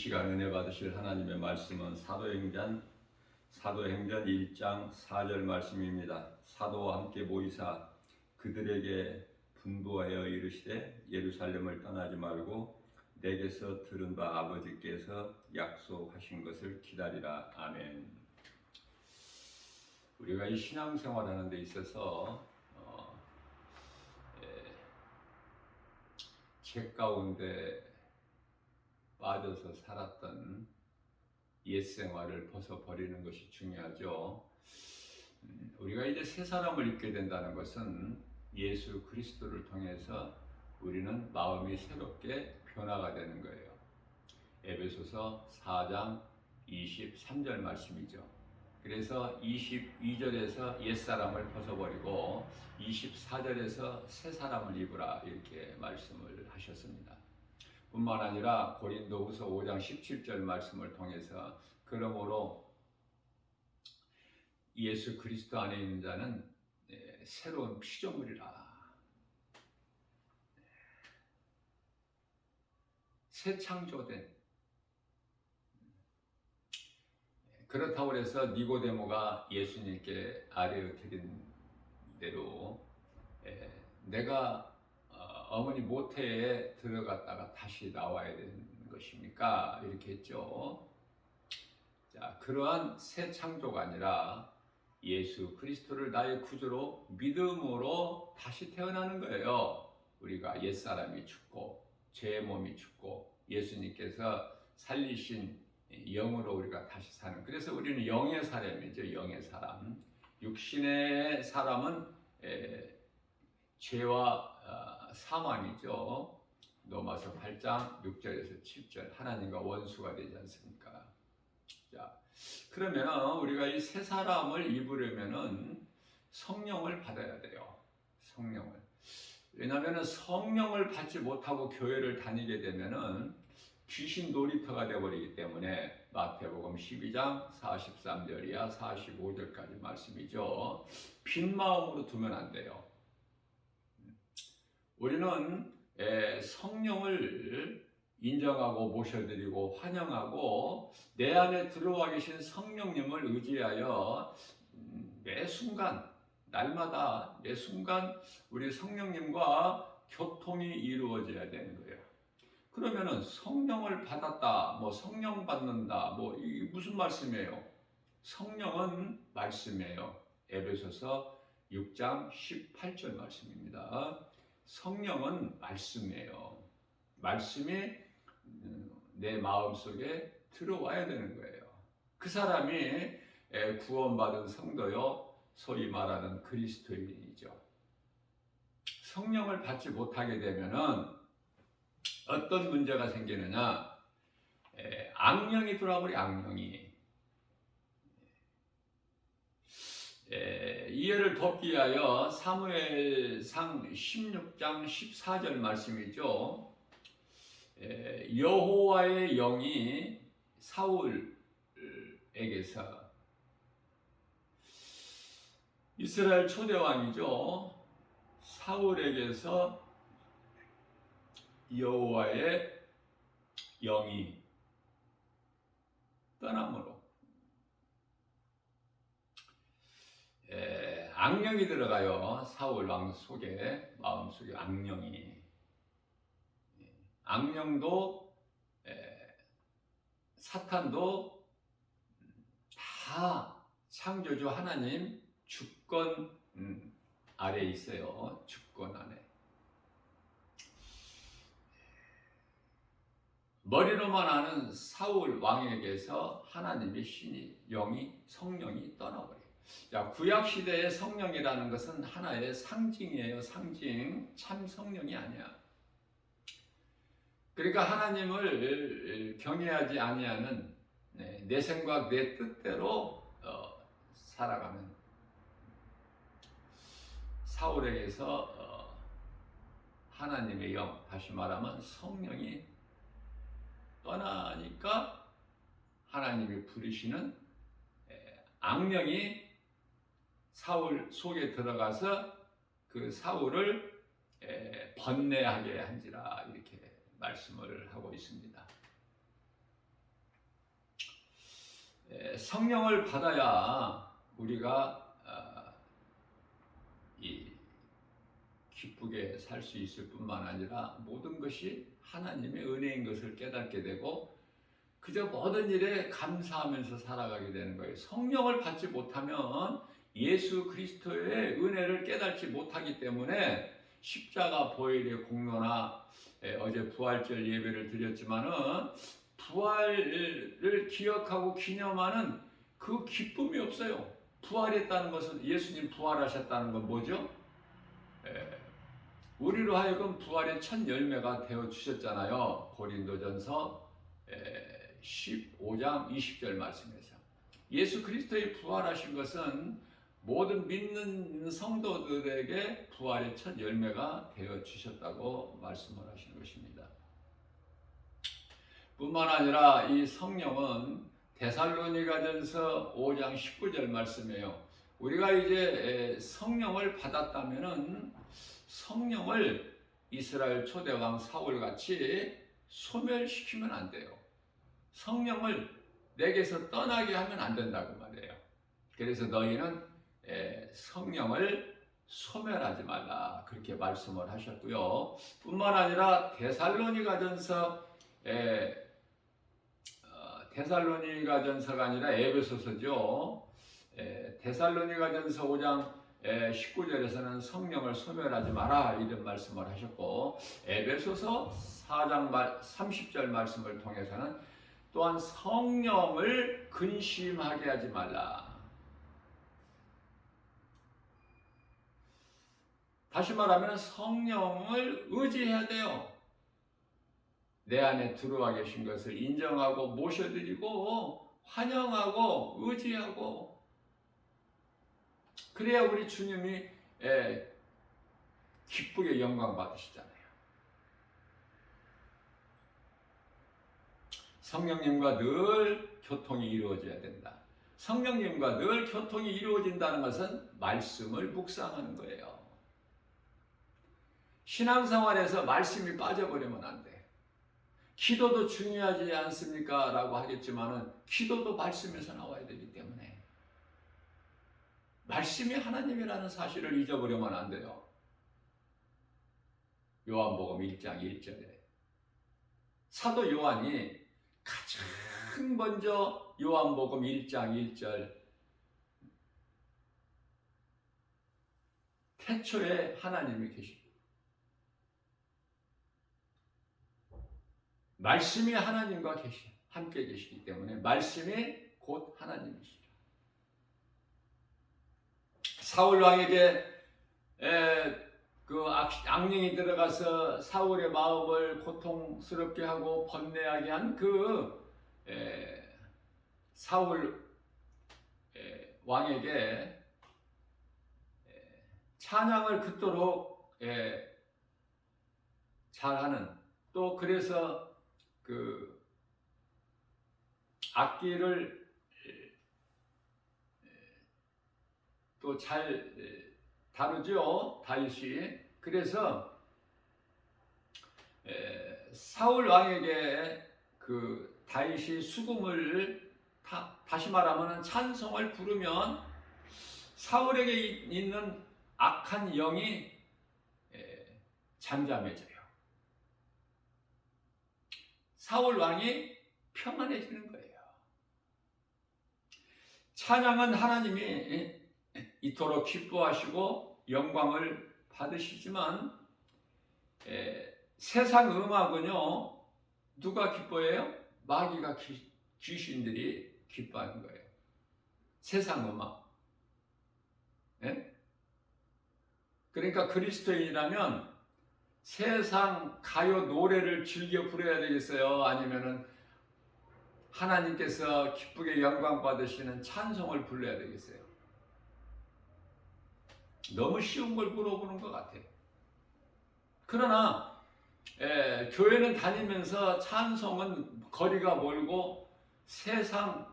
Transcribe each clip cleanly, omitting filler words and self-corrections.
시간 은혜 받으실 하나님의 말씀은 사도행전 1장 4절 말씀입니다. 사도와 함께 모이사 그들에게 분부하여 이르시되 예루살렘을 떠나지 말고 내게서 들은 바 아버지께서 약속하신 것을 기다리라. 아멘. 우리가 이 신앙생활하는 데 있어서 죄 가운데 빠져서 살았던 옛 생활을 벗어버리는 것이 중요하죠. 우리가 이제 새 사람을 입게 된다는 것은 예수 그리스도를 통해서 우리는 마음이 새롭게 변화가 되는 거예요. 에베소서 4장 23절 말씀이죠. 그래서 22절에서 옛사람을 벗어버리고 24절에서 새 사람을 입으라 이렇게 말씀을 하셨습니다. 뿐만 아니라 고린도후서 5장 17절 말씀을 통해서 그러므로 예수 그리스도 안에 있는 자는 새로운 피조물이라. 새 창조된. 그렇다고 해서 니고데모가 예수님께 아뢰어 드린 대로 내가 어머니 모태에 들어갔다가 다시 나와야 되는 것입니까? 이렇게 했죠. 자, 그러한 새 창조가 아니라 예수 그리스도를 나의 구주로 믿음으로 다시 태어나는 거예요. 우리가 옛사람이 죽고 죄의 몸이 죽고 예수님께서 살리신 영으로 우리가 다시 사는. 그래서 우리는 영의 사람이죠. 영의 사람. 육신의 사람은 죄와 사망이죠. 로마서 8장 6절에서 7절 하나님과 원수가 되지 않습니까? 자, 그러면 우리가 이 새 사람을 입으려면은 성령을 받아야 돼요. 성령을. 왜냐하면 성령을 받지 못하고 교회를 다니게 되면은 귀신 놀이터가 되어버리기 때문에 마태복음 12장 43절이야 45절까지 말씀이죠. 빈 마음으로 두면 안 돼요. 우리는 성령을 인정하고 모셔드리고 환영하고 내 안에 들어와 계신 성령님을 의지하여 매 순간 날마다 매 순간 우리 성령님과 교통이 이루어져야 되는 거예요. 그러면은 성령을 받았다, 뭐 성령 받는다, 뭐 이게 무슨 말씀이에요? 성령은 말씀이에요. 에베소서 6장 18절 말씀입니다. 성령은 말씀이에요. 말씀이 내 마음속에 들어와야 되는 거예요. 그 사람이 구원받은 성도요, 소위 말하는 그리스도인이죠. 성령을 받지 못하게 되면은 어떤 문제가 생기느냐? 악령이 들어와버려. 악령이. 이해를 돕기 위하여 사무엘상 16장 14절 말씀이죠. 여호와의 영이 사울에게서, 이스라엘 초대왕이죠, 사울에게서 여호와의 영이 떠남으로 악령이 들어가요. 사울 왕 속에, 마음속에 악령이. 악령도 사탄도 다 창조주 하나님 주권 아래 있어요. 주권 안에. 머리로만 아는 사울 왕에게서 하나님의 신이, 영이, 성령이 떠나버려요. 자, 구약 시대의 성령이라는 것은 하나의 상징이에요. 상징. 참 성령이 아니야. 그러니까 하나님을 경외하지 아니하는 내 생각, 내 뜻대로 살아가는 사울에게서 하나님의 영, 다시 말하면 성령이 떠나니까 하나님이 부르시는 악령이 사울 속에 들어가서 그 사울을 번뇌하게 한지라 이렇게 말씀을 하고 있습니다. 성령을 받아야 우리가 이 기쁘게 살 수 있을 뿐만 아니라 모든 것이 하나님의 은혜인 것을 깨닫게 되고 그저 모든 일에 감사하면서 살아가게 되는 거예요. 성령을 받지 못하면 예수 그리스도의 은혜를 깨닫지 못하기 때문에 십자가 보혈의 공로나 어제 부활절 예배를 드렸지만은 부활을 기억하고 기념하는 그 기쁨이 없어요. 부활했다는 것은 예수님 부활하셨다는 건 뭐죠? 우리로 하여금 부활의 첫 열매가 되어 주셨잖아요. 고린도전서 15장 20절 말씀에서 예수 그리스도의 부활하신 것은 모든 믿는 성도들에게 부활의 첫 열매가 되어 주셨다고 말씀을 하시는 것입니다. 뿐만 아니라 이 성령은 데살로니가전서 5장 19절 말씀이에요. 우리가 이제 성령을 받았다면은 성령을 이스라엘 초대왕 사울같이 소멸시키면 안 돼요. 성령을 내게서 떠나게 하면 안 된다고 말해요. 그래서 너희는 성령을 소멸하지 말라 그렇게 말씀을 하셨고요. 뿐만 아니라 데살로니가전서가 아니라 에베소서죠. 데살로니가전서 5장 19절에서는 성령을 소멸하지 마라 이런 말씀을 하셨고 에베소서 4장 30절 말씀을 통해서는 또한 성령을 근심하게 하지 말라. 다시 말하면 성령을 의지해야 돼요. 내 안에 들어와 계신 것을 인정하고 모셔드리고 환영하고 의지하고 그래야 우리 주님이 기쁘게 영광 받으시잖아요. 성령님과 늘 교통이 이루어져야 된다. 성령님과 늘 교통이 이루어진다는 것은 말씀을 묵상하는 거예요. 신앙생활에서 말씀이 빠져버리면 안 돼. 기도도 중요하지 않습니까? 라고 하겠지만은 기도도 말씀에서 나와야 되기 때문에 말씀이 하나님이라는 사실을 잊어버리면 안 돼요. 요한복음 1장 1절에 사도 요한이 가장 먼저 요한복음 1장 1절 태초에 하나님이 계시고 말씀이 하나님과 함께 계시기 때문에 말씀이 곧 하나님이시죠. 사울 왕에게 그 악령이 들어가서 사울의 마음을 고통스럽게 하고 번뇌하게 한 그 사울 왕에게 찬양을 그토록 잘하는 또 그래서 그 악기를 또 잘 다루죠 다윗이. 그래서 사울 왕에게 그 다윗이 수금을 다시 말하면 찬송을 부르면 사울에게 있는 악한 영이 잠잠해져요. 사울 왕이 평안해지는 거예요. 찬양은 하나님이 이토록 기뻐하시고 영광을 받으시지만 세상 음악은요 누가 기뻐해요? 마귀가 귀신들이 기뻐하는 거예요. 세상 음악. 그러니까 그리스도인이라면 세상 가요 노래를 즐겨 부려야 되겠어요? 아니면은 하나님께서 기쁘게 영광 받으시는 찬송을 불러야 되겠어요? 너무 쉬운 걸 물어보는 것 같아요. 그러나 교회는 다니면서 찬송은 거리가 멀고 세상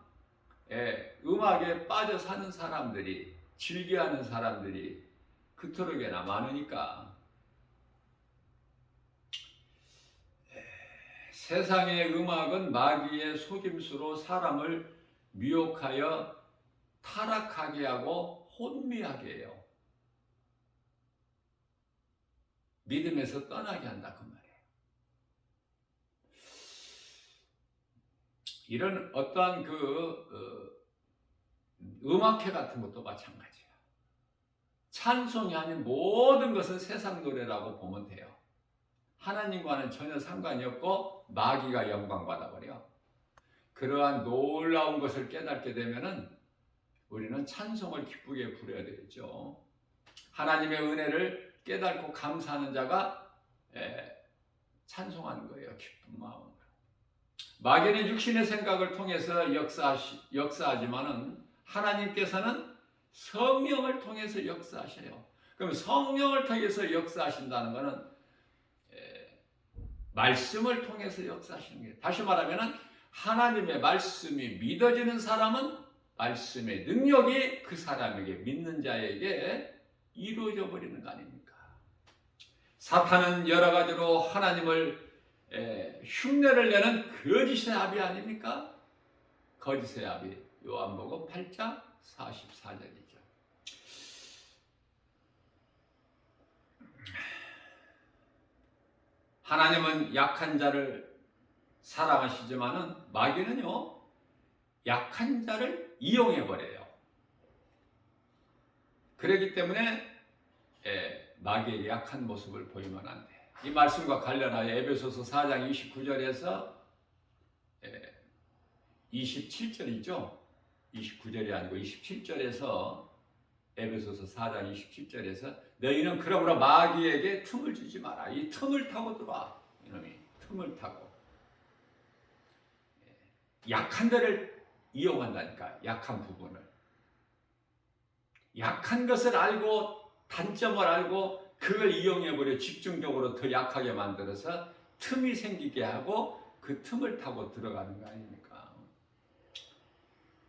음악에 빠져 사는 사람들이 즐겨하는 사람들이 그토록이나 많으니까 세상의 음악은 마귀의 속임수로 사람을 미혹하여 타락하게 하고 혼미하게 해요. 믿음에서 떠나게 한다 그 말이에요. 이런 어떠한 음악회 같은 것도 마찬가지예요. 찬송이 아닌 모든 것은 세상 노래라고 보면 돼요. 하나님과는 전혀 상관이 없고 마귀가 영광 받아버려. 그러한 놀라운 것을 깨닫게 되면은 우리는 찬송을 기쁘게 부려야 되겠죠. 하나님의 은혜를 깨닫고 감사하는 자가 찬송하는 거예요. 기쁜 마음으로. 마귀는 육신의 생각을 통해서 역사하지만은 하나님께서는 성령을 통해서 역사하셔요. 그럼 성령을 통해서 역사하신다는 것은 말씀을 통해서 역사하시는 거예요. 다시 말하면 하나님의 말씀이 믿어지는 사람은 말씀의 능력이 그 사람에게 믿는 자에게 이루어져 버리는 거 아닙니까? 사탄은 여러 가지로 하나님을 흉내를 내는 거짓의 아비 아닙니까? 거짓의 아비. 요한복음 8장 44절이죠. 하나님은 약한 자를 사랑하시지만은 마귀는요, 약한 자를 이용해 버려요. 그렇기 때문에 마귀에게 약한 모습을 보이면 안 돼. 이 말씀과 관련하여 에베소서 4장 29절에서 27절이죠. 29절이 아니고 27절에서 에베소서 4장 27절에서 너희는 그러므로 마귀에게 틈을 주지 마라. 이 틈을 타고 들어와. 이놈이 틈을 타고 약한 데를 이용한다니까. 약한 부분을. 약한 것을 알고 단점을 알고 그걸 이용해버려 집중적으로 더 약하게 만들어서 틈이 생기게 하고 그 틈을 타고 들어가는 거 아닙니까?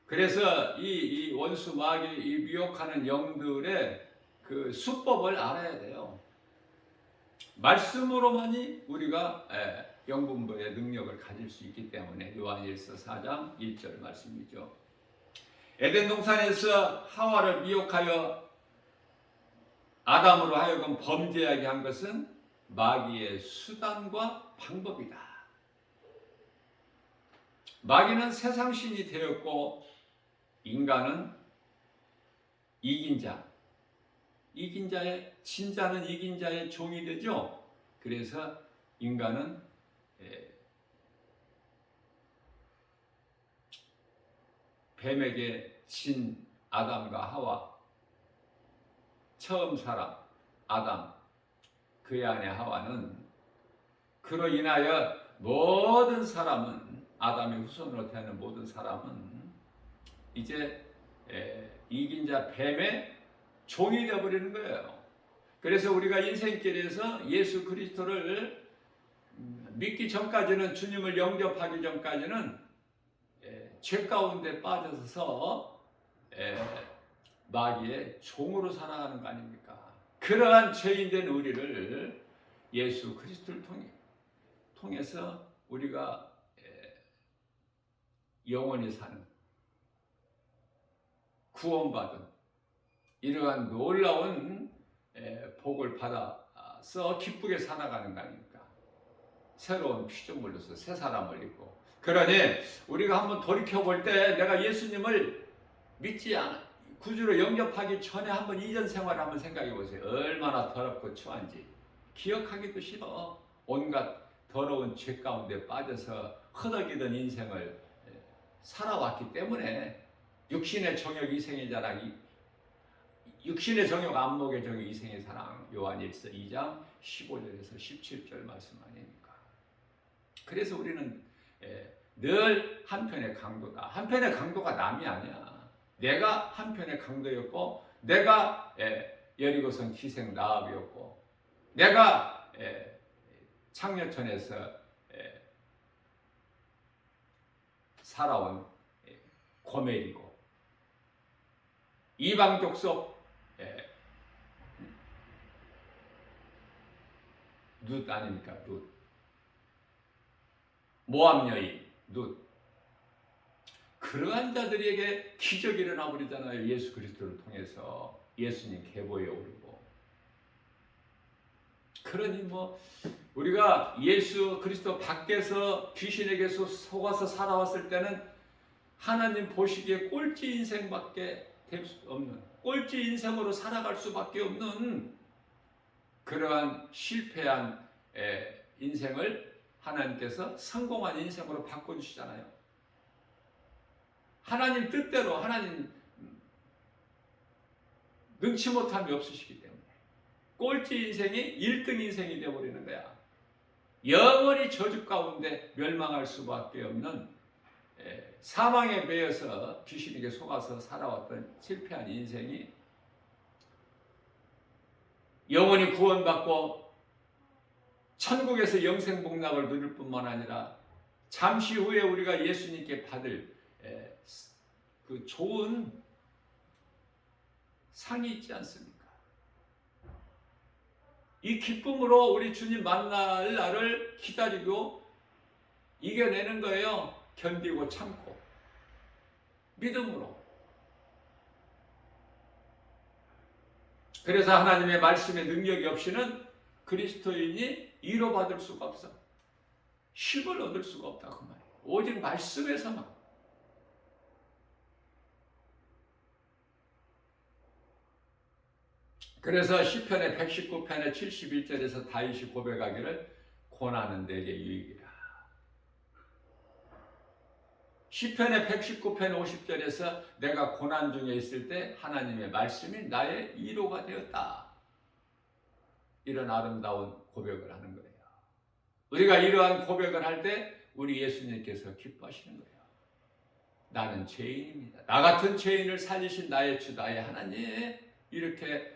그래서 이 원수 마귀, 이 미혹하는 영들의 그 수법을 알아야 돼요. 말씀으로만이 우리가 영분별의 능력을 가질 수 있기 때문에 요한일서 4장 1절 말씀이죠. 에덴 동산에서 하와를 미혹하여 아담으로 하여금 범죄하게 한 것은 마귀의 수단과 방법이다. 마귀는 세상 신이 되었고 인간은 이긴 자의 진자는 이긴 자의 종이 되죠. 그래서 인간은 뱀에게 진 아담과 하와, 처음 사람 아담, 그의 아내 하와는 그로 인하여 모든 사람은, 아담의 후손으로 태어난 모든 사람은 이제 이긴 자 뱀의 종이 되어버리는 거예요. 그래서 우리가 인생길에서 예수 그리스도를 믿기 전까지는, 주님을 영접하기 전까지는 죄 가운데 빠져서 마귀의 종으로 살아가는 거 아닙니까? 그러한 죄인된 우리를 예수 그리스도를 통해서 우리가 영원히 사는, 구원받은 이러한 놀라운 복을 받아서 기쁘게 살아가는 거 아닙니까? 새로운 피조물로서 새 사람을 입고. 그러니 우리가 한번 돌이켜볼 때 내가 예수님을 믿지 않아, 구주로 영접하기 전에 한번 이전 생활을 한번 생각해 보세요. 얼마나 더럽고 추한지. 기억하기도 싫어. 온갖 더러운 죄 가운데 빠져서 허덕이던 인생을 살아왔기 때문에 육신의 정욕 이생의 자랑, 육신의 정욕 안목의 정욕 이생의 사랑, 요한일서 2장 15절에서 17절 말씀 아닙니까? 그래서 우리는 늘 한편의 강도다. 한편의 강도가 남이 아니야. 내가 한편의 강도였고, 내가 여리고성 기생 라합이었고, 내가 창녀촌에서 살아온 고멜이고, 이방 족속 룻 아닙니까? 룻. 모압 여인 룻. 그 그러한 자들에게 기적이 일어나 버리잖아요. 예수 그리스도를 통해서 예수님 계보에 오르고. 그러니 뭐 우리가 예수 그리스도 밖에서 귀신에게 속아서 살아왔을 때는 하나님 보시기에 꼴찌 인생밖에 될 수 없는, 꼴찌 인생으로 살아갈 수밖에 없는 그러한 실패한 인생을 하나님께서 성공한 인생으로 바꿔주시잖아요. 하나님 뜻대로 하나님 능치 못함이 없으시기 때문에 꼴찌 인생이 1등 인생이 되어버리는 거야. 영원히 저주 가운데 멸망할 수밖에 없는 사망에 매여서 귀신에게 속아서 살아왔던 실패한 인생이 영원히 구원받고 천국에서 영생복락을 누릴 뿐만 아니라 잠시 후에 우리가 예수님께 받을 그 좋은 상이 있지 않습니까? 이 기쁨으로 우리 주님 만날 날을 기다리고 이겨내는 거예요. 견디고 참고 믿음으로. 그래서 하나님의 말씀의 능력이 없이는 그리스도인이 위로받을 수가 없어. 힘을 얻을 수가 없다 그 말이에요. 오직 말씀에서만. 그래서 시편의 119편의 71절에서 다윗이 고백하기를 고난은 내게 유익이라. 시편의 119편 50절에서 내가 고난 중에 있을 때 하나님의 말씀이 나의 위로가 되었다. 이런 아름다운 고백을 하는 거예요. 우리가 이러한 고백을 할 때 우리 예수님께서 기뻐하시는 거예요. 나는 죄인입니다. 나 같은 죄인을 살리신 나의 주 나의 하나님, 이렇게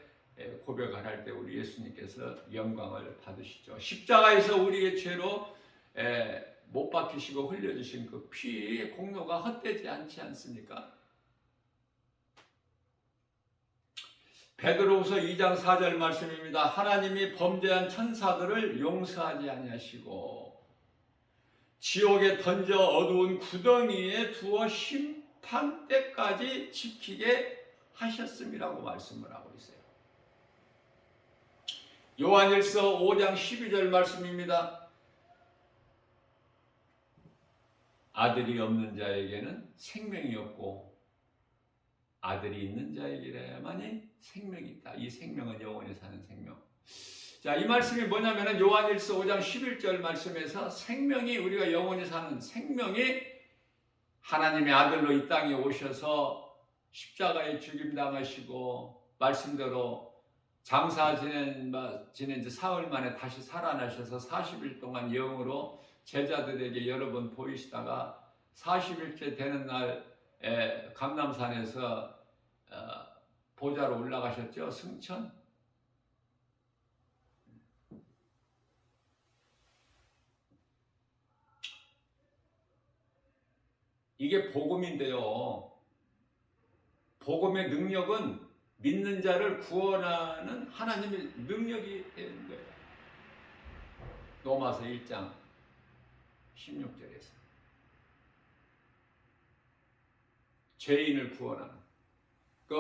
고백을 할 때 우리 예수님께서 영광을 받으시죠. 십자가에서 우리의 죄로 못 박히시고 흘려주신 그 피의 공로가 헛되지 않지 않습니까? 베드로후서 2장 4절 말씀입니다. 하나님이 범죄한 천사들을 용서하지 아니하시고 지옥에 던져 어두운 구덩이에 두어 심판 때까지 지키게 하셨음이라고 말씀을 하고 있어요. 요한일서 5장 12절 말씀입니다. 아들이 없는 자에게는 생명이 없고 아들이 있는 자에게만이 생명이 있다. 이 생명은 영원히 사는 생명. 자, 이 말씀이 뭐냐면은 요한일서 5장 11절 말씀에서 생명이, 우리가 영원히 사는 생명이 하나님의 아들로 이 땅에 오셔서 십자가에 죽임당하시고 말씀대로 장사 지낸 지 사흘 만에 다시 살아나셔서 40일 동안 영으로 제자들에게 여러 번 보이시다가 40일째 되는 날 감람산에서 보좌로 올라가셨죠. 승천. 이게 복음인데요. 복음의 능력은 믿는 자를 구원하는 하나님의 능력이 되는 거예요. 로마서 1장 16절에서 죄인을 구원하는 그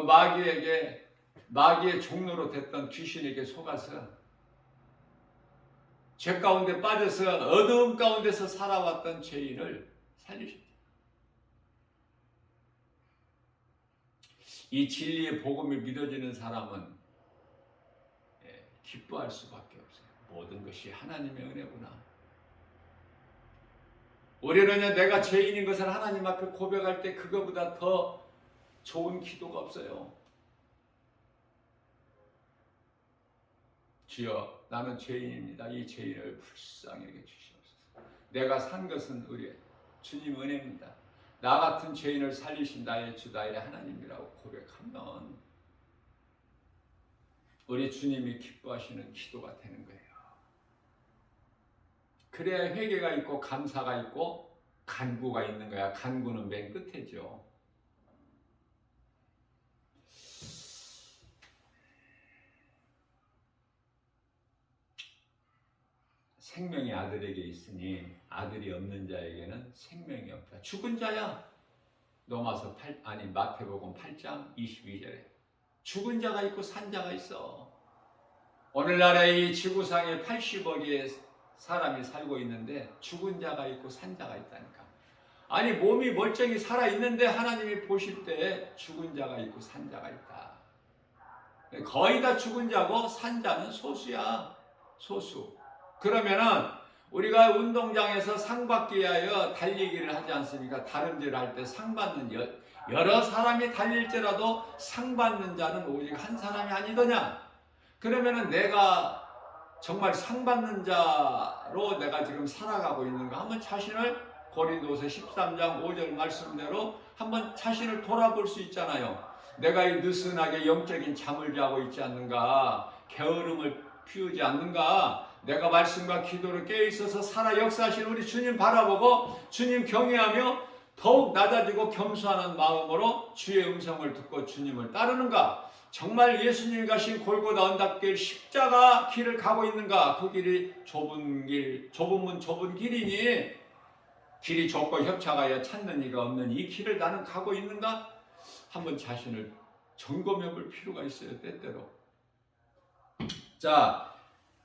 마귀의 종로로 됐던 귀신에게 속아서 죄 가운데 빠져서 어두움 가운데서 살아왔던 죄인을 살리셨다. 이 진리의 복음이 믿어지는 사람은 기뻐할 수밖에 없어요. 모든 것이 하나님의 은혜구나. 우리는 내가 죄인인 것을 하나님 앞에 고백할 때 그거보다 더 좋은 기도가 없어요. 주여, 나는 죄인입니다. 이 죄인을 불쌍히 여겨 주시옵소서. 내가 산 것은 우리 주님 은혜입니다. 나 같은 죄인을 살리신 나의 주 나의 하나님이라고 고백하면 우리 주님이 기뻐하시는 기도가 되는 거예요. 그래야 회개가 있고 감사가 있고 간구가 있는 거야. 간구는 맨 끝에죠. 생명이 아들에게 있으니 아들이 없는 자에게는 생명이 없다. 죽은 자야. 마태복음 8장 22절에 죽은 자가 있고 산 자가 있어. 오늘날에 이 지구상에 80억의 사람이 살고 있는데 죽은 자가 있고 산 자가 있다니까. 아니 몸이 멀쩡히 살아있는데 하나님이 보실 때 죽은 자가 있고 산 자가 있다. 거의 다 죽은 자고 산 자는 소수야. 소수. 그러면은 우리가 운동장에서 상 받기 위하여 달리기를 하지 않습니까? 다름질을 할 때 상 받는 여러 사람이 달릴지라도 상 받는 자는 오직 한 사람이 아니더냐? 그러면은 내가 정말 상 받는 자로 내가 지금 살아가고 있는가? 한번 자신을 고린도서 13장 5절 말씀대로 한번 자신을 돌아볼 수 있잖아요. 내가 이 느슨하게 영적인 잠을 자고 있지 않는가? 게으름을 피우지 않는가? 내가 말씀과 기도로 깨어있어서 살아 역사하신 우리 주님 바라보고 주님 경외하며 더욱 낮아지고 겸손한 마음으로 주의 음성을 듣고 주님을 따르는가? 정말 예수님이 가신 골고다 언덕길 십자가 길을 가고 있는가? 그 길이 좁은 문 좁은 길이니 길이 좁고 협착하여 찾는 이가 없는 이 길을 나는 가고 있는가? 한번 자신을 점검해 볼 필요가 있어요. 때때로. 자,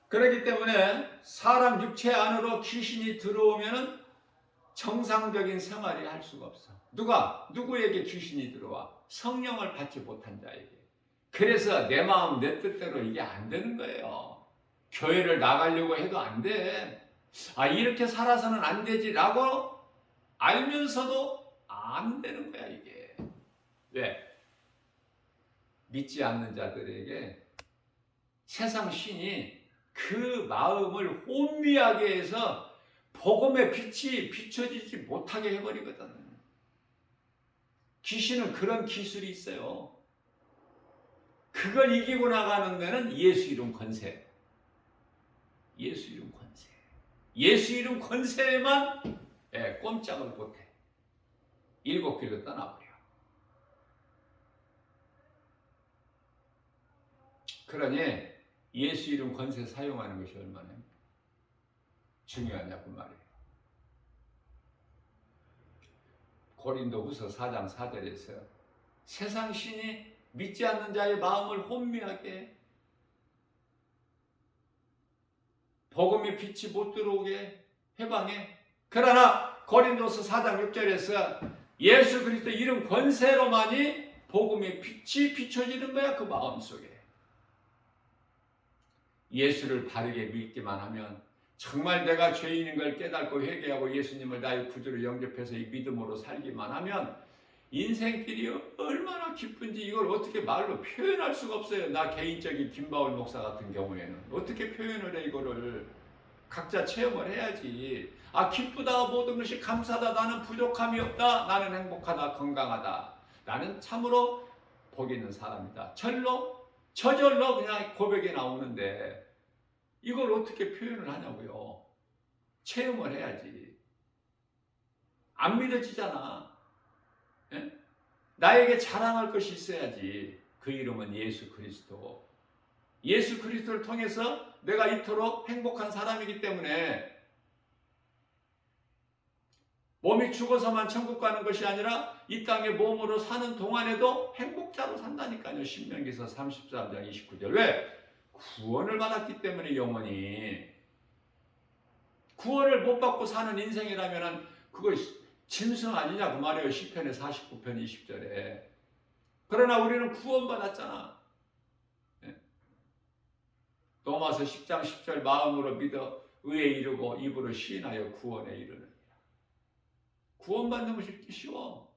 그렇기 때문에 사람 육체 안으로 귀신이 들어오면 정상적인 생활이 할 수가 없어. 누구에게 귀신이 들어와? 성령을 받지 못한 자에게. 그래서 내 마음 내 뜻대로 이게 안 되는 거예요. 교회를 나가려고 해도 안 돼. 이렇게 살아서는 안 되지라고 알면서도 안 되는 거야 이게. 왜? 믿지 않는 자들에게 세상 신이 그 마음을 혼미하게 해서 복음의 빛이 비춰지지 못하게 해버리거든. 귀신은 그런 기술이 있어요. 그걸 이기고 나가는 데는 예수 이름 권세. 예수 이름 권세. 예수 이름 권세에만 꼼짝을 못해. 7길로 떠나버려. 그러니 예수 이름 권세 사용하는 것이 얼마나 중요하냐고 말이에요. 고린도후서 4장 4절에서 세상 신이 믿지 않는 자의 마음을 혼미하게 복음의 빛이 못 들어오게 해방해. 그러나 고린도서 4장 6절에서 예수 그리스도 이름 권세로만이 복음의 빛이 비춰지는 거야. 그 마음속에. 예수를 바르게 믿기만 하면 정말 내가 죄인인 걸 깨닫고 회개하고 예수님을 나의 구주로 영접해서 이 믿음으로 살기만 하면 인생길이 얼마나 기쁜지 이걸 어떻게 말로 표현할 수가 없어요. 나 개인적인 김바울 목사 같은 경우에는 어떻게 표현을 해 이거를. 각자 체험을 해야지. 기쁘다 모든 것이 감사하다 나는 부족함이 없다 나는 행복하다 건강하다 나는 참으로 복 있는 사람이다. 저절로 그냥 고백이 나오는데 이걸 어떻게 표현을 하냐고요. 체험을 해야지. 안 믿어지잖아. 예? 나에게 자랑할 것이 있어야지. 그 이름은 예수 그리스도. 예수 그리스도를 통해서 내가 이토록 행복한 사람이기 때문에 몸이 죽어서만 천국 가는 것이 아니라 이 땅에 몸으로 사는 동안에도 행복자로 산다니까요. 신명기서 33장 29절. 왜? 구원을 받았기 때문에 영원히. 구원을 못 받고 사는 인생이라면 그거 짐승 아니냐 그 말이에요. 시편의 49편 20절에. 그러나 우리는 구원받았잖아. 로마서 10장 10절 마음으로 믿어 의에 이르고 입으로 시인하여 구원에 이르느니라. 구원받는 것이 쉬워.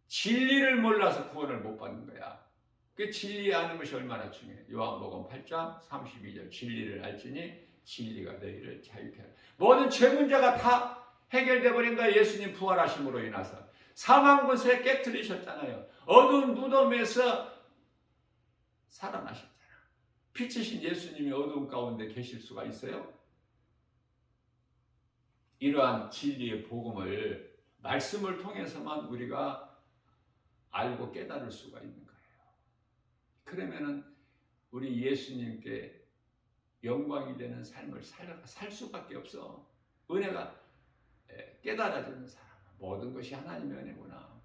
진리를 몰라서 구원을 못 받는 거야. 그 진리 아는 것이 얼마나 중요해. 요한복음 8장 32절 진리를 알지니 진리가 너희를 자유케 하라. 모든 죄 문제가 다 해결돼 버린 거야. 예수님 부활하심으로 인해서. 사망 권세 깨트리셨잖아요. 어두운 무덤에서 살아나셨잖아. 빛이신 예수님이 어두운 가운데 계실 수가 있어요? 이러한 진리의 복음을 말씀을 통해서만 우리가 알고 깨달을 수가 있는 거예요. 그러면은 우리 예수님께 영광이 되는 삶을 살 수밖에 없어. 은혜가 깨달아지는 사람. 모든 것이 하나님의 은혜구나.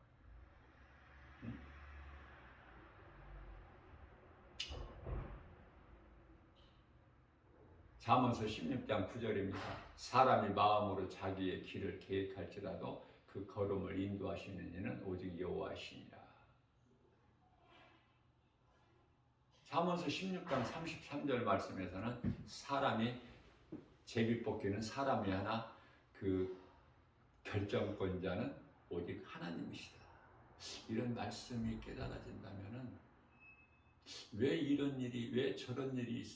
잠언서 16장 9절입니다. 사람이 마음으로 자기의 길을 계획할지라도 그 걸음을 인도하시는 이는 오직 여호와시니라. 잠언서 16장 33절 말씀에서는 사람이 제비 뽑기는 사람이 하나 그 결정권자는 오직 하나님이시다. 이런 말씀이 깨달아진다면은 왜 이런 일이 왜 저런 일이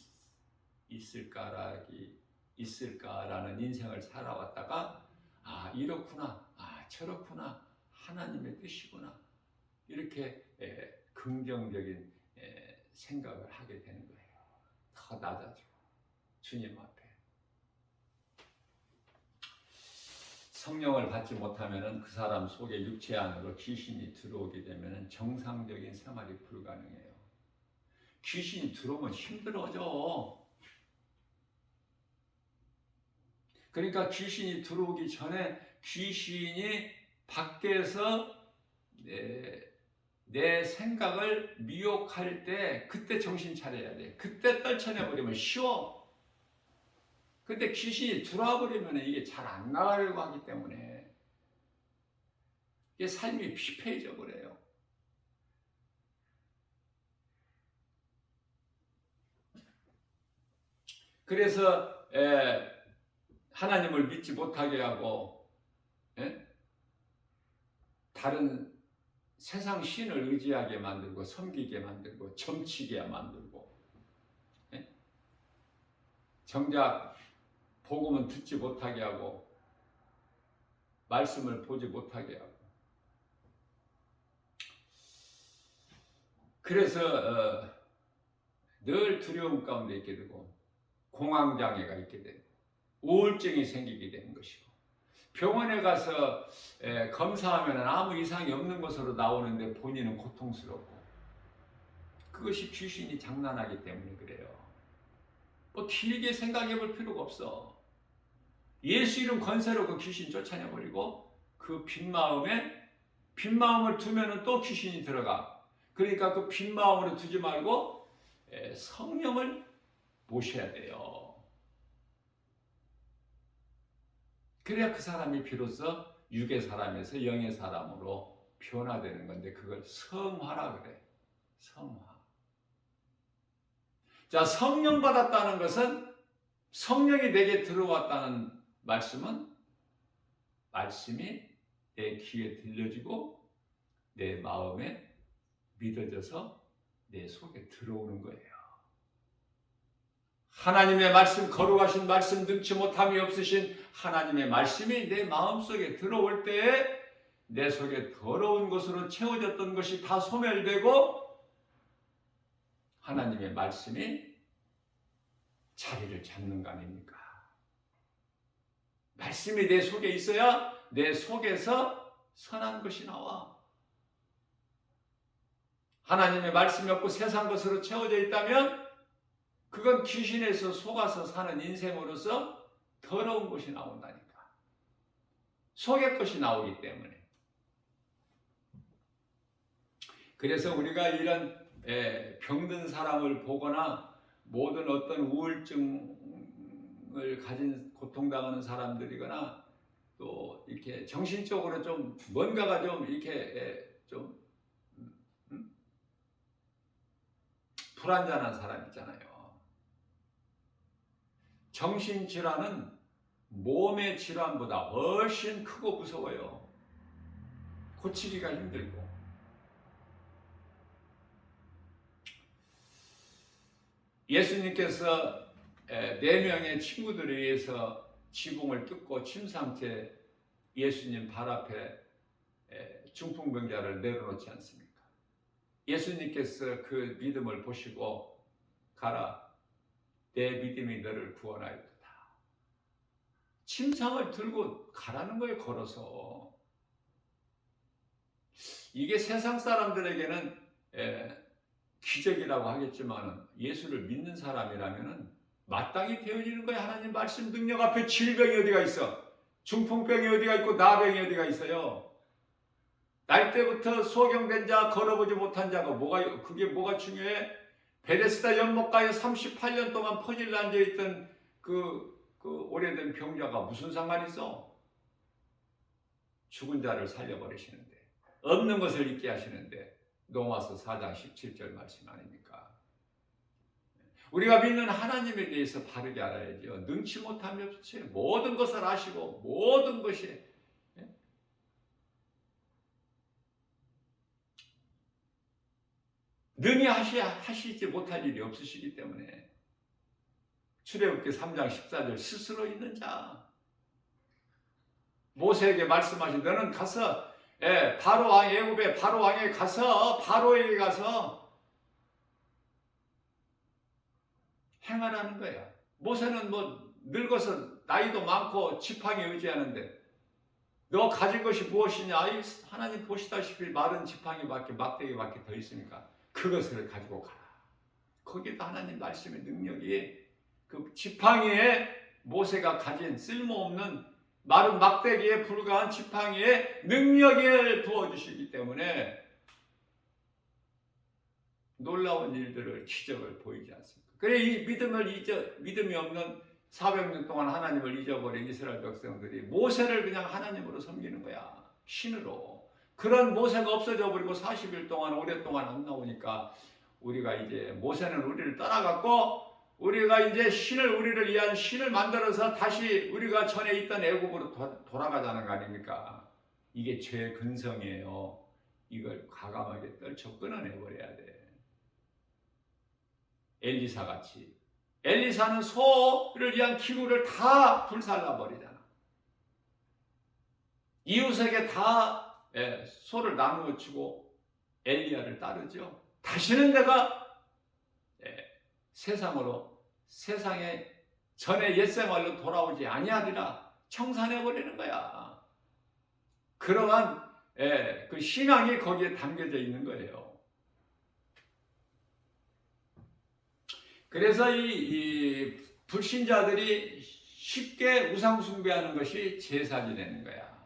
있을까라는 인생을 살아왔다가 이렇구나 저렇구나 하나님의 뜻이구나 이렇게 긍정적인 생각을 하게 되는 거예요. 더 낮아지고 주님 앞에 성령을 받지 못하면 그 사람 속에 육체 안으로 귀신이 들어오게 되면 정상적인 생활이 불가능해요. 귀신이 들어오면 힘들어져. 그러니까 귀신이 들어오기 전에 귀신이 밖에서 내 생각을 미혹할 때 그때 정신 차려야 돼. 그때 떨쳐내버리면 쉬워. 근데 귀신이 들어와 버리면 이게 잘 안 나가려고 하기 때문에 이게 삶이 피폐해져 버려요. 그래서 하나님을 믿지 못하게 하고 다른 세상 신을 의지하게 만들고 섬기게 만들고 점치게 만들고 정작 복음은 듣지 못하게 하고 말씀을 보지 못하게 하고 그래서 늘 두려움 가운데 있게 되고 공황장애가 있게 되고 우울증이 생기게 되는 것이고 병원에 가서 검사하면 아무 이상이 없는 것으로 나오는데 본인은 고통스럽고 그것이 귀신이 장난하기 때문에 그래요. 뭐 길게 생각해 볼 필요가 없어. 예수 이름 건세로 그 귀신 쫓아내버리고 그 빈 마음을 두면은 또 귀신이 들어가. 그러니까 그 빈 마음으로 두지 말고 성령을 모셔야 돼요. 그래야 그 사람이 비로소 육의 사람에서 영의 사람으로 변화되는 건데 그걸 성화라 그래. 성화. 자, 성령 받았다는 것은 성령이 내게 들어왔다는 말씀은 말씀이 내 귀에 들려지고 내 마음에 믿어져서 내 속에 들어오는 거예요. 하나님의 말씀, 거룩하신 말씀, 능치 못함이 없으신 하나님의 말씀이 내 마음속에 들어올 때에 내 속에 더러운 것으로 채워졌던 것이 다 소멸되고 하나님의 말씀이 자리를 잡는 거 아닙니까? 말씀이 내 속에 있어야 내 속에서 선한 것이 나와. 하나님의 말씀이 없고 세상 것으로 채워져 있다면 그건 귀신에서 속아서 사는 인생으로서 더러운 것이 나온다니까. 속의 것이 나오기 때문에. 그래서 우리가 이런 병든 사람을 보거나 모든 어떤 우울증을 가진 고통당하는 사람들이거나 또 이렇게 정신적으로 좀 뭔가가 좀 이렇게 좀 불안전한 사람 있잖아요. 정신질환은 몸의 질환보다 훨씬 크고 무서워요. 고치기가 힘들고. 예수님께서 4명의 친구들에 의해서 지붕을 뜯고 침상 채 예수님 발 앞에 중풍병자를 내려놓지 않습니까? 예수님께서 그 믿음을 보시고 가라, 내 믿음이 너를 구원하였다. 침상을 들고 가라는 거예요, 걸어서. 이게 세상 사람들에게는 기적이라고 하겠지만 예수를 믿는 사람이라면 마땅히 되어지는 거예요. 하나님 말씀 능력 앞에 질병이 어디가 있어? 중풍병이 어디가 있고 나병이 어디가 있어요? 날 때부터 소경된 자, 걸어보지 못한 자가 그게 뭐가 중요해? 베데스다 연못가에 38년 동안 퍼질러 앉아있던 그 오래된 병자가 무슨 상관 있어? 죽은 자를 살려버리시는데, 없는 것을 있게 하시는데, 로마서 4장 17절 말씀 아닙니까? 우리가 믿는 하나님에 대해서 바르게 알아야죠. 능치 못함이 없이 모든 것을 아시고 모든 것이 능히 하시지 못할 일이 없으시기 때문에 출애굽기 3장 14절 스스로 있는 자 모세에게 말씀하신 너는 가서 바로 왕 애굽의 바로 왕에 가서 바로에게 가서 행하라는 거야. 모세는 뭐 늙어서 나이도 많고 지팡이 의지하는데 너 가진 것이 무엇이냐? 하나님 보시다시피 마른 지팡이밖에 막대기밖에 더 있으니까 그것을 가지고 가라. 거기도 하나님 말씀의 능력이 그 지팡이에 모세가 가진 쓸모없는 마른 막대기에 불과한 지팡이에 능력을 부어주시기 때문에 놀라운 일들을 기적을 보이지 않습니까? 그래 이 믿음이 없는 400년 동안 하나님을 잊어버린 이스라엘 백성들이 모세를 그냥 하나님으로 섬기는 거야. 신으로. 그런 모세가 없어져 버리고 40일 동안 오랫동안 안 나오니까 우리가 이제 모세는 우리를 떠나갔고 우리가 이제 우리를 위한 신을 만들어서 다시 우리가 전에 있던 애국으로 돌아가자는 거 아닙니까? 이게 죄의 근성이에요. 이걸 과감하게 떨쳐 끊어내버려야 돼. 엘리사 같이. 엘리사는 소를 위한 기구를 다 불살라버리잖아. 이웃에게 다 소를 나누어 주고 엘리야를 따르죠. 다시는 내가 세상에 전에 옛생활로 돌아오지 아니하리라 청산해버리는 거야. 그러한 그 신앙이 거기에 담겨져 있는 거예요. 그래서 이 불신자들이 쉽게 우상 숭배하는 것이 제사 지내는 거야.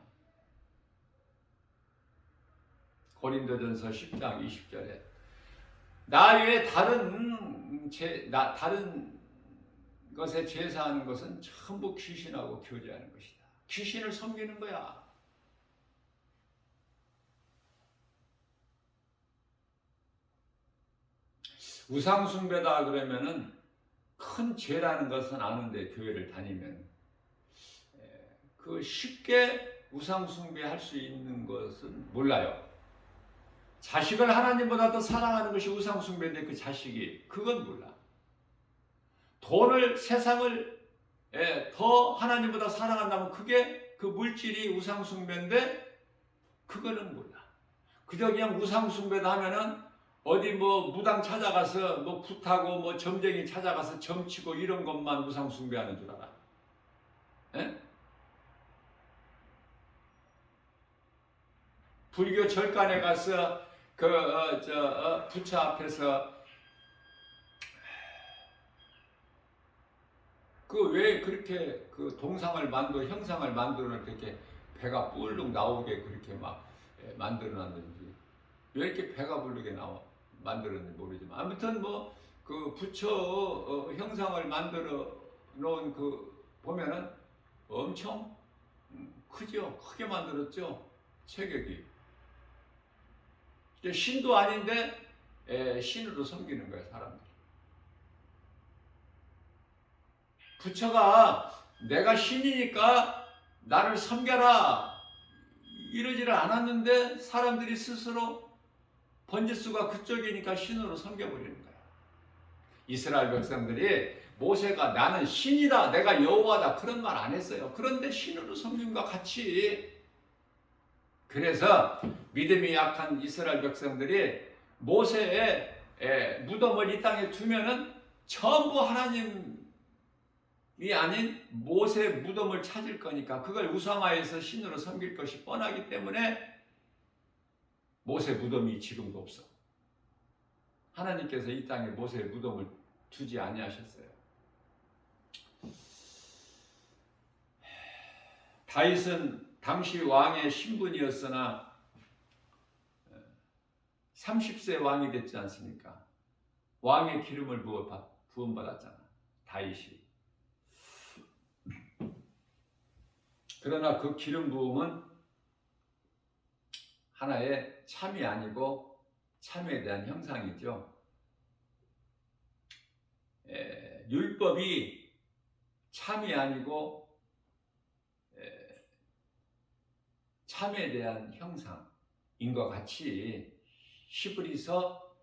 고린도전서 10장 20절에 나 외에 다른 것에 제사하는 것은 전부 귀신하고 교제하는 것이다. 귀신을 섬기는 거야. 우상 숭배다 그러면은 큰 죄라는 것은 아는데 교회를 다니면 그 쉽게 우상 숭배할 수 있는 것은 몰라요. 자식을 하나님보다 더 사랑하는 것이 우상 숭배인데 그 자식이 그건 몰라. 돈을 세상을 더 하나님보다 사랑한다면 그게 그 물질이 우상 숭배인데 그거는 몰라. 그저 그냥 우상 숭배다 하면은 어디 뭐 무당 찾아가서 뭐 굿하고 뭐 점쟁이 찾아가서 점치고 이런 것만 우상 숭배하는 줄 알아. 불교 절간에 가서 부처 앞에서 왜 그렇게 그 동상을 형상을 만들어 이렇게 배가 뿔룩 나오게 그렇게 막 만들어 놨는지 왜 이렇게 배가 부르게 만들었는지 모르지만 아무튼 뭐 그 부처 형상을 만들어 놓은 보면은 엄청 크죠. 크게 만들었죠. 체격이. 신도 아닌데 신으로 섬기는 거예요, 사람들이. 부처가 내가 신이니까 나를 섬겨라 이러지를 않았는데 사람들이 스스로 번지수가 그쪽이니까 신으로 섬겨버리는 거야. 이스라엘 백성들이 모세가 나는 신이다, 내가 여호와다 그런 말 안 했어요. 그런데 신으로 섬김과 같이 그래서 믿음이 약한 이스라엘 백성들이 모세의 무덤을 이 땅에 두면은 전부 하나님이 아닌 모세의 무덤을 찾을 거니까 그걸 우상화해서 신으로 섬길 것이 뻔하기 때문에 모세 무덤이 지금도 없어. 하나님께서 이 땅에 모세의 무덤을 두지 아니하셨어요. 다윗은 당시 왕의 신분이었으나 30세 왕이 됐지 않습니까? 왕의 기름을 부음받았잖아. 다윗이. 그러나 그 기름 부음은 하나의 참이 아니고 참에 대한 형상이죠. 율법이 참이 아니고 참에 대한 형상인 것 같이 히브리서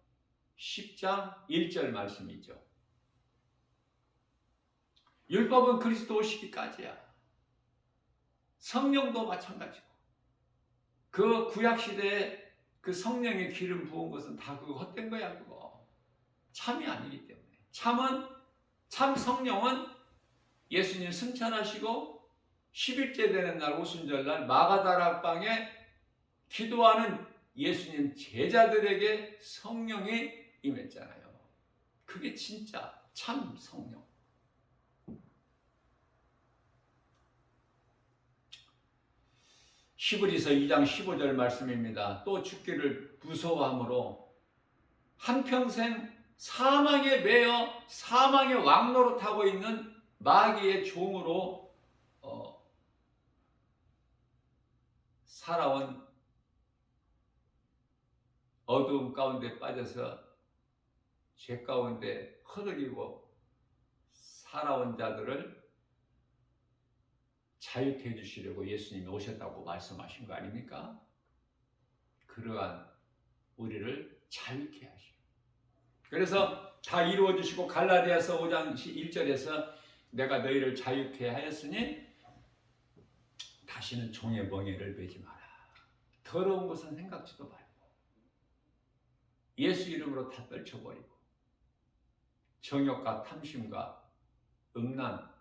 10장 1절 말씀이죠. 율법은 그리스도 오시기까지야. 성령도 마찬가지고. 그 구약시대에 그 성령의 기름 부은 것은 다 그거 헛된 거야, 그거. 참이 아니기 때문에. 참 성령은 예수님 승천하시고 10일째 되는 날 오순절날 마가다락방에 기도하는 예수님 제자들에게 성령이 임했잖아요. 그게 진짜 참 성령. 히브리서 2장 15절 말씀입니다. 또 죽기를 무서워함으로 한평생 사망에 매여 사망의 왕노로 타고 있는 마귀의 종으로 살아온 어두움 가운데 빠져서 죄 가운데 허덕이고 살아온 자들을 자유케 해주시려고 예수님이 오셨다고 말씀하신 거 아닙니까? 그러한 우리를 자유케 하시고, 그래서 다 이루어주시고 갈라디아서 5장 1절에서 내가 너희를 자유케 하였으니 다시는 종의 멍에를 매지 마라. 더러운 것은 생각지도 말고 예수 이름으로 다 떨쳐버리고 정욕과 탐심과 음란,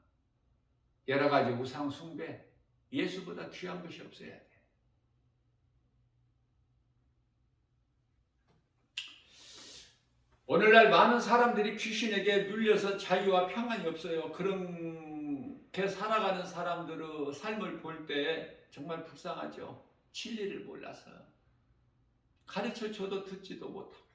여러 가지 우상 숭배, 예수보다 귀한 것이 없어야 돼. 오늘날 많은 사람들이 귀신에게 눌려서 자유와 평안이 없어요. 그렇게 살아가는 사람들의 삶을 볼 때 정말 불쌍하죠. 진리를 몰라서 가르쳐줘도 듣지도 못하고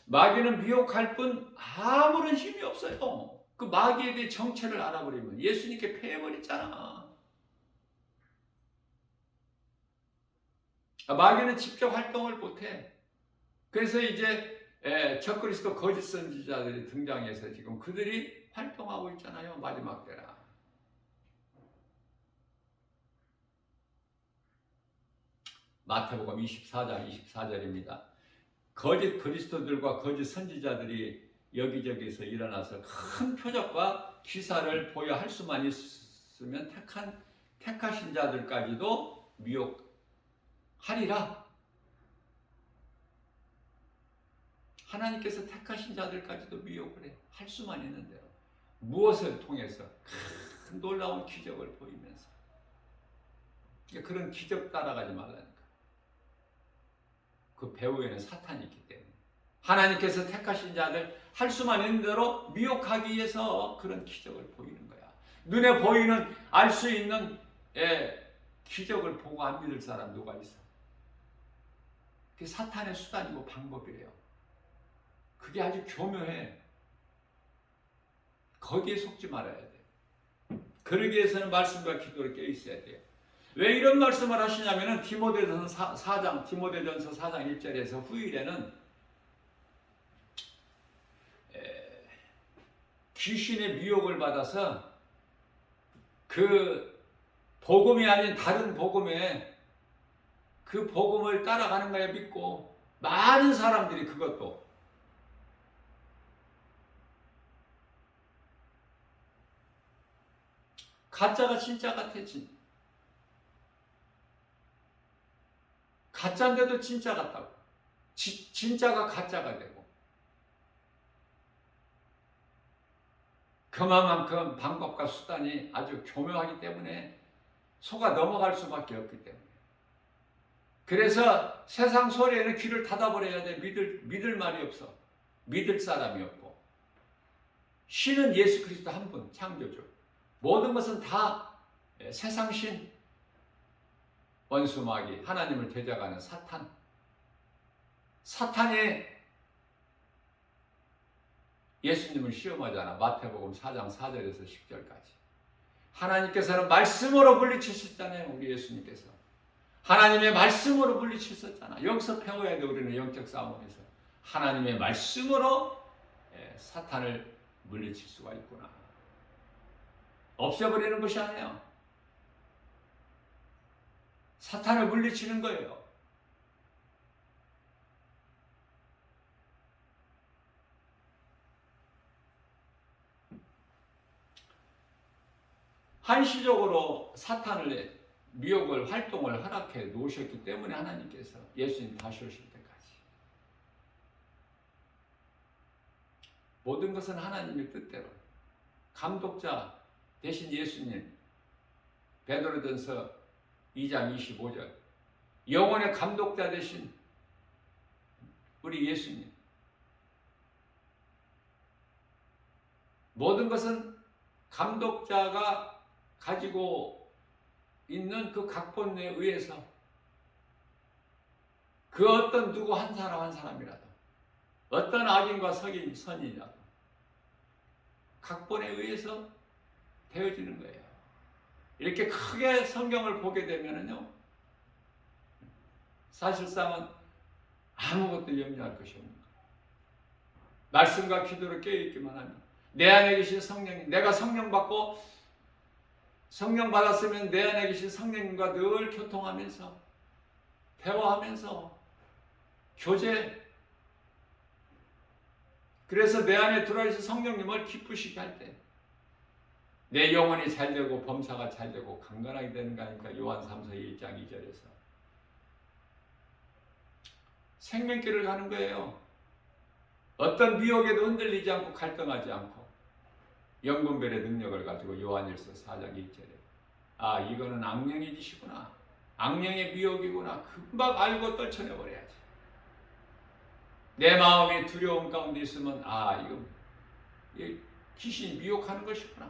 마귀는 미혹할 뿐 아무런 힘이 없어요. 그 마귀에 대해 정체를 알아버리면 예수님께 패해버렸잖아. 마귀는 직접 활동을 못해. 그래서 이제 적그리스도 거짓 선지자들이 등장해서 지금 그들이 활동하고 있잖아요. 마지막 때라. 마태복음 24장 24절입니다. 거짓 그리스도들과 거짓 선지자들이 여기저기서 일어나서 큰 표적과 기사를 보여 할 수만 있으면 택하신 자들까지도 미혹하리라. 하나님께서 택하신 자들까지도 미혹을 해. 할 수만 있는 대로. 무엇을 통해서? 큰 놀라운 기적을 보이면서. 그런 기적 따라가지 말라니까. 그 배후에는 사탄이 있기 때문에. 하나님께서 택하신 자들 할 수만 있는 대로 미혹하기 위해서 그런 기적을 보이는 거야. 눈에 보이는 알 수 있는 기적을 보고 안 믿을 사람 누가 있어? 그게 사탄의 수단이고 방법이래요. 그게 아주 교묘해. 거기에 속지 말아야 돼. 그러기 위해서는 말씀과 기도를 깨어 있어야 돼요. 왜 이런 말씀을 하시냐면은 디모데전서 4장 1절에서 후일에는 귀신의 미혹을 받아서 그 복음이 아닌 다른 복음에 그 복음을 따라가는 거에 믿고 많은 사람들이 그것도 가짜가 진짜 같아. 가짜인데도 진짜 같다고. 진짜가 가짜가 되고. 그만큼 방법과 수단이 아주 교묘하기 때문에 속아 넘어갈 수밖에 없기 때문에. 그래서 세상 소리에는 귀를 닫아버려야 돼. 믿을 말이 없어. 믿을 사람이 없고. 신은 예수 그리스도 한 분, 창조주. 모든 것은 다 세상신, 원수 마귀, 하나님을 대적하는 사탄. 사탄이 예수님을 시험하잖아. 마태복음 4장 4절에서 10절까지. 하나님께서는 말씀으로 물리치셨잖아요. 우리 예수님께서 하나님의 말씀으로 물리치셨잖아. 여기서 배워야 돼. 우리는 영적 싸움에서 하나님의 말씀으로 사탄을 물리칠 수가 있구나. 없애버리는 것이 아니에요. 사탄을 물리치는 거예요. 한시적으로 사탄을 미혹을 활동을 허락해 놓으셨기 때문에 하나님께서 예수님 다시 오실 때까지 모든 것은 하나님의 뜻대로 감독자 대신 예수님 베드로전서 2장 25절 영혼의 감독자 대신 우리 예수님 모든 것은 감독자가 가지고 있는 그 각본에 의해서 그 어떤 누구 한 사람 한 사람이라도 어떤 악인과 선인이라도 각본에 의해서 되어지는 거예요. 이렇게 크게 성경을 보게 되면요 사실상은 아무것도 염려할 것이 없는 거예요. 말씀과 기도로 깨어있기만 하면 내 안에 계신 성령님, 내가 성령 받고 성령 받았으면 내 안에 계신 성령님과 늘 교통하면서 대화하면서 교제 그래서 내 안에 들어있는 성령님을 기쁘시게 할 때 내 영혼이 잘되고 범사가 잘되고 강건하게 되는 거 아닙니까? 요한삼서 1장 2절에서 생명길을 가는 거예요. 어떤 미혹에도 흔들리지 않고 갈등하지 않고 영분별의 능력을 가지고 요한일서 4장 1절에 아 이거는 악령의 짓이구나. 악령의 미혹이구나. 금방 알고 떨쳐내버려야지. 내 마음이 두려움 가운데 있으면 아 이거 귀신이 미혹하는 것이구나.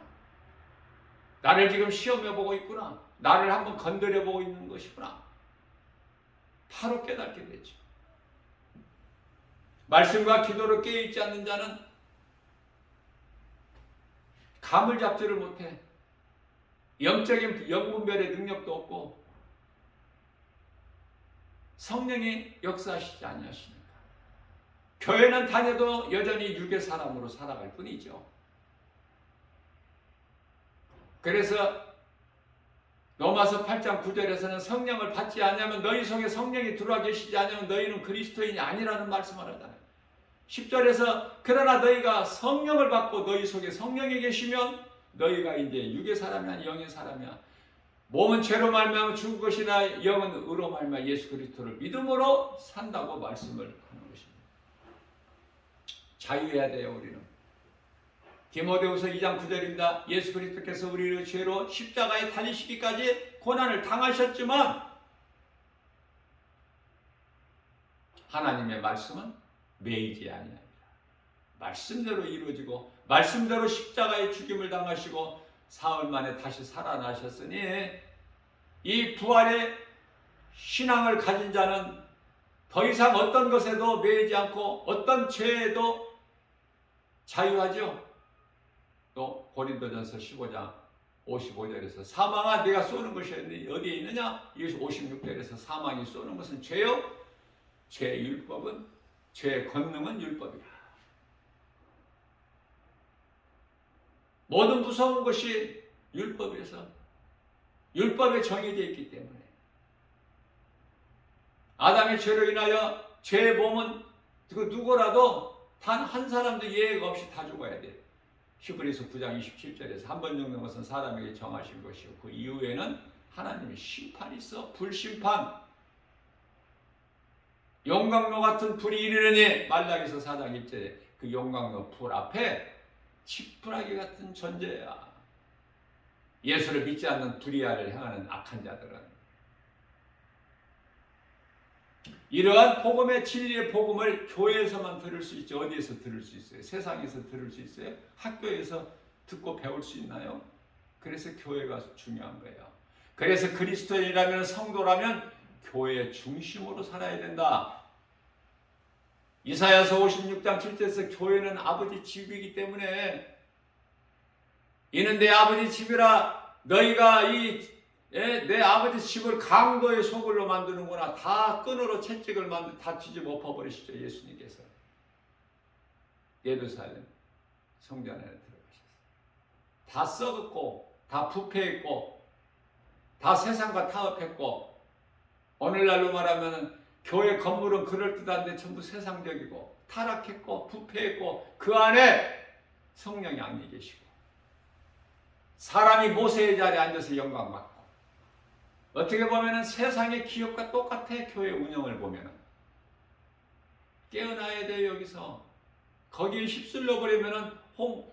나를 지금 시험해보고 있구나. 나를 한번 건드려보고 있는 것이구나. 바로 깨닫게 되죠. 말씀과 기도로 깨어있지 않는 자는 감을 잡지를 못해. 영적인 영분별의 능력도 없고 성령이 역사하시지 아니하시니까 교회는 다녀도 여전히 육의 사람으로 살아갈 뿐이죠. 그래서 로마서 8장 9절에서는 성령을 받지 않으면 너희 속에 성령이 들어와 계시지 않으면 너희는 그리스도인이 아니라는 말씀을 하잖아요. 10절에서 그러나 너희가 성령을 받고 너희 속에 성령이 계시면 너희가 이제 육의 사람이 아니 영의 사람이야. 몸은 죄로 말미암아 죽은 것이나 영은 의로 말미암아 예수 그리스도를 믿음으로 산다고 말씀을 하는 것입니다. 자유해야 돼요. 우리는. 디모데후서 2장 9절입니다. 예수 그리스도께서 우리를 죄로 십자가에 달리시기까지 고난을 당하셨지만 하나님의 말씀은 매이지 아니합니다. 말씀대로 이루어지고 말씀대로 십자가의 죽임을 당하시고 사흘 만에 다시 살아나셨으니 이 부활의 신앙을 가진 자는 더 이상 어떤 것에도 매이지 않고 어떤 죄에도 자유하죠. 또 고린도전서 15장 55절에서 사망아 네가 쏘는 것이 어디에 있느냐? 여기서 56절에서 사망이 쏘는 것은 죄요. 죄의 율법은 죄의 권능은 율법이라. 모든 무서운 것이 율법에서 율법에 정해져 있기 때문에 아담의 죄로 인하여 죄의 몸은 그 누구라도 단 한 사람도 예외가 없이 다 죽어야 돼. 히브리서 9장 27절에서 한 번 죽는 것은 사람에게 정하신 것이고 그 이후에는 하나님의 심판이 있어. 불심판. 용광로 같은 불이 이르르니 말라기서 4장 1절에 그 용광로 불 앞에 지푸라기 같은 존재야. 예수를 믿지 않는 불의를 행하는 악한 자들은 이러한 복음의 진리의 복음을 교회에서만 들을 수 있죠. 어디에서 들을 수 있어요? 세상에서 들을 수 있어요? 학교에서 듣고 배울 수 있나요? 그래서 교회가 중요한 거예요. 그래서 그리스도인이라면 성도라면 교회의 중심으로 살아야 된다. 이사야서 56장 7절에서 교회는 아버지 집이기 때문에 이는 내 아버지 집이라 너희가 내 아버지 집을 강도의 소굴로 만드는구나. 다 끈으로 채찍을 다 뒤집어 엎어버리시죠. 예수님께서 예루살렘 성전 안에 들어가셨어요. 다 썩었고 다 부패했고 다 세상과 타협했고, 오늘날로 말하면 교회 건물은 그럴듯한데 전부 세상적이고 타락했고 부패했고, 그 안에 성령이 안 계시고 사람이 모세의 자리에 앉아서 영광 받고, 어떻게 보면 세상의 기업과 똑같아. 교회 운영을 보면 깨어나야 돼요. 여기서 거기에 휩쓸려 버리면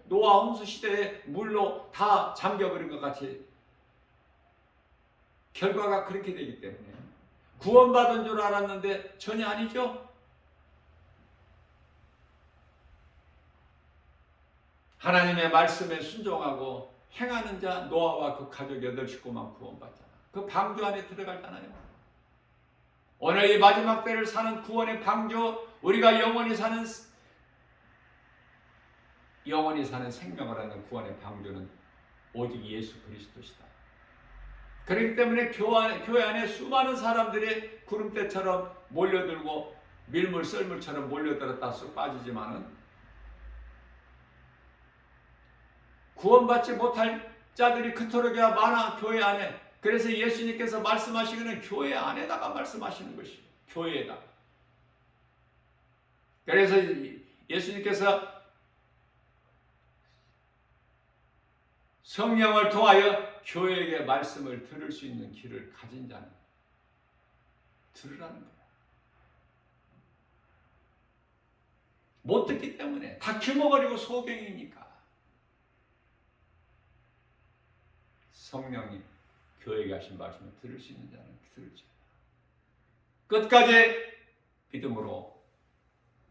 노아 홍수 시대에 물로 다 잠겨버린 것 같이 결과가 그렇게 되기 때문에 구원받은 줄 알았는데 전혀 아니죠. 하나님의 말씀에 순종하고 행하는 자 노아와 그 가족 8식구만 구원받잖아. 그 방주 안에 들어갈잖아요. 오늘 이 마지막 때를 사는 구원의 방주, 우리가 영원히 사는 생명을 하는 구원의 방주는 오직 예수 그리스도시다. 그렇기 때문에 교회 안에 수많은 사람들이 구름대처럼 몰려들고 밀물 썰물처럼 몰려들었다 쑥 빠지지만은 구원받지 못할 자들이 그토록이야 많아. 교회 안에. 그래서 예수님께서 말씀하시기는 교회 안에다가 말씀하시는 것이에요. 교회에다. 그래서 예수님께서 성령을 통하여 교회에게 말씀을 들을 수 있는 귀를 가진 자는 들으라는 거야. 못 듣기 때문에 다 규모거리고 소경이니까. 성령이 교회에게 하신 말씀을 들을 수 있는 자는 들을지. 끝까지 믿음으로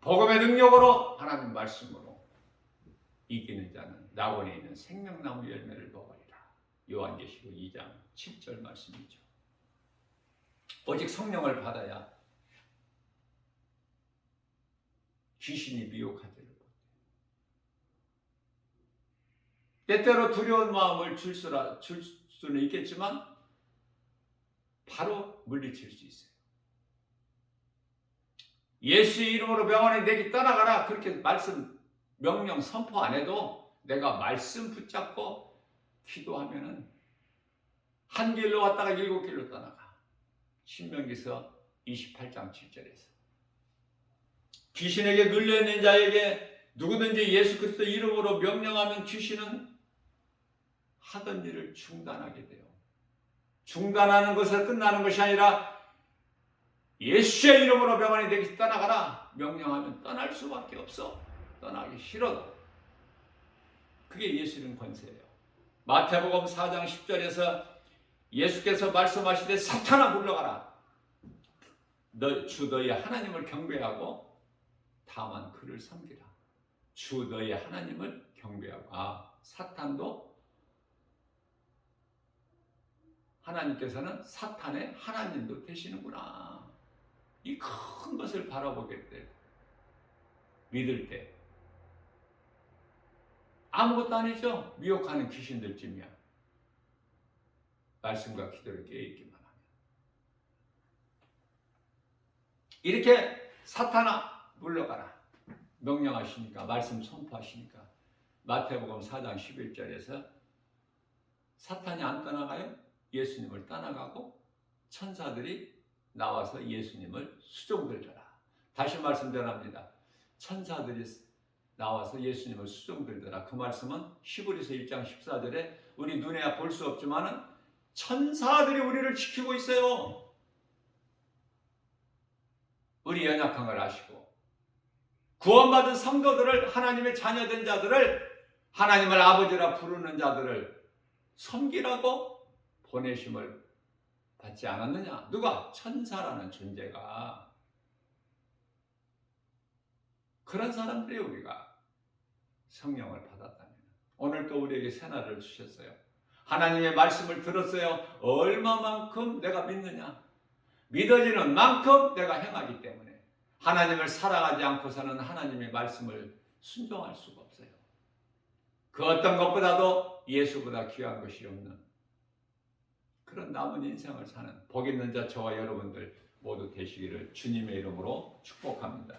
복음의 능력으로 하나님 말씀으로 이기는 자는 낙원에 있는 생명나무 열매를 먹으리라. 요한계시록 2장 7절 말씀이죠. 오직 성령을 받아야 귀신이 미혹하지를 못해. 때때로 두려운 마음을 줄 수는 있겠지만 바로 물리칠 수 있어요. 예수의 이름으로 명하니 내게 떠나가라. 그렇게 말씀 명령 선포 안 해도 내가 말씀 붙잡고 기도하면은 한 길로 왔다가 7길로 떠나가. 신명기서 28장 7절에서 귀신에게 눌려있는 자에게 누구든지 예수 그리스도 이름으로 명령하면 귀신은 하던 일을 중단하게 돼요. 중단하는 것에 끝나는 것이 아니라 예수의 이름으로 명하니 내게 떠나가라. 명령하면 떠날 수밖에 없어. 떠나기 싫어도. 그게 예수님 권세예요. 마태복음 4장 10절에서 예수께서 말씀하시되 사탄아 물러가라. 주 너희 하나님을 경배하고 다만 그를 섬기라. 주 너희 하나님을 경배하고. 사탄도 하나님께서는 사탄의 하나님도 되시는구나. 이 큰 것을 바라보게 돼. 믿을 때 아무것도 아니죠. 미혹하는 귀신들쯤이야. 말씀과 기도를 깨어있기만 하면. 이렇게 사탄아 물러가라 명령하시니까, 말씀 선포하시니까 마태복음 4장 11절에서 사탄이 안 떠나가요? 예수님을 떠나가고 천사들이 나와서 예수님을 수종들더라. 다시 말씀 전합니다. 천사들이 나와서 예수님을 수종들더라. 그 말씀은 히브리서 1장 14절에 우리 눈에야 볼 수 없지만은 천사들이 우리를 지키고 있어요. 우리 연약한 걸 아시고 구원받은 성도들을, 하나님의 자녀된 자들을, 하나님을 아버지라 부르는 자들을 섬기라고 보내심을 받지 않았느냐? 누가? 천사라는 존재가. 그런 사람들이 우리가 성령을 받았다면 오늘 또 우리에게 새날을 주셨어요. 하나님의 말씀을 들었어요. 얼마만큼 내가 믿느냐? 믿어지는 만큼 내가 행하기 때문에 하나님을 사랑하지 않고서는 하나님의 말씀을 순종할 수가 없어요. 그 어떤 것보다도 예수보다 귀한 것이 없는 그런 남은 인생을 사는 복 있는 자 저와 여러분들 모두 되시기를 주님의 이름으로 축복합니다.